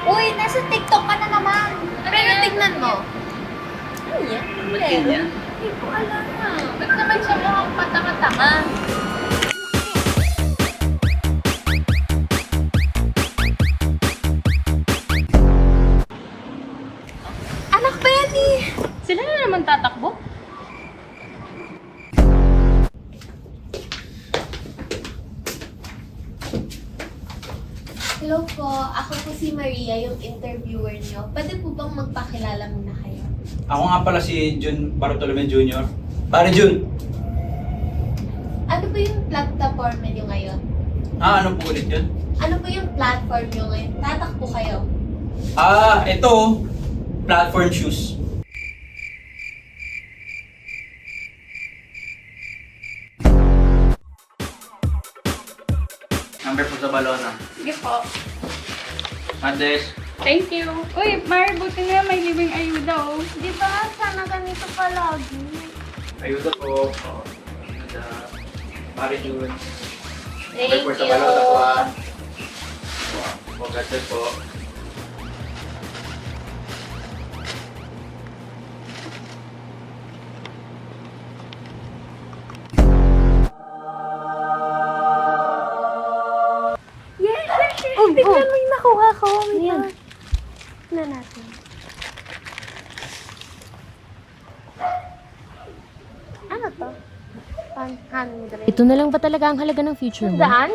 Uy, nasa TikTok ka na naman. Pero tignan mo. Ano yan? Ba't ganyan? Hindi ko alam na. Ba't naman siya mukhang patanga-tanga? Anak Benny! Sila na naman tatakbo? Hello po, ako po si Maria, yung interviewer niyo. Pwede po bang magpakilala muna kayo? Ako nga pala si Jun Bartolome Jr. Pare Jun! Ano po yung platform niyo ngayon? Ano po ulit yun? Ano po yung platform niyo ngayon? Tatakbo kayo. Ito. Platform shoes. Number po sa balona. Sige po. Mades. Thank you. Uy, Mari, buti nga may libreng ayuda, oh. Di ba? Sana ganito palagi. Ayuda po. Ayuda. Pare Jun. Thank Number po sa you. balona po Maganda po. Tignan mo yung nakuha ko. Yan. Tignan natin. Ano to? 100. Ito na lang ba talaga ang halaga ng future mo? Daan?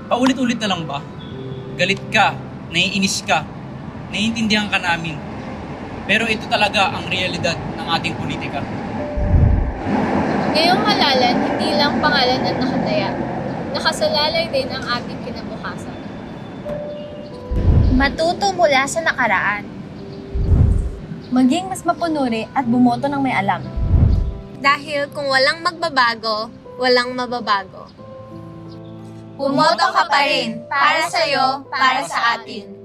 Paulit-ulit na lang ba? Galit ka, naiinis ka, naiintindihan ka namin. Pero ito talaga ang realidad ng ating politika. Ngayong halalan, hindi lang pangalan ang nakataya. Nakasalalay din ang ating kinabukasan. Matuto mula sa nakaraan. Maging mas mapunuri at bumoto ng may alam. Dahil kung walang magbabago, walang mababago. Bumoto ka pa rin. Para sa'yo, para sa atin.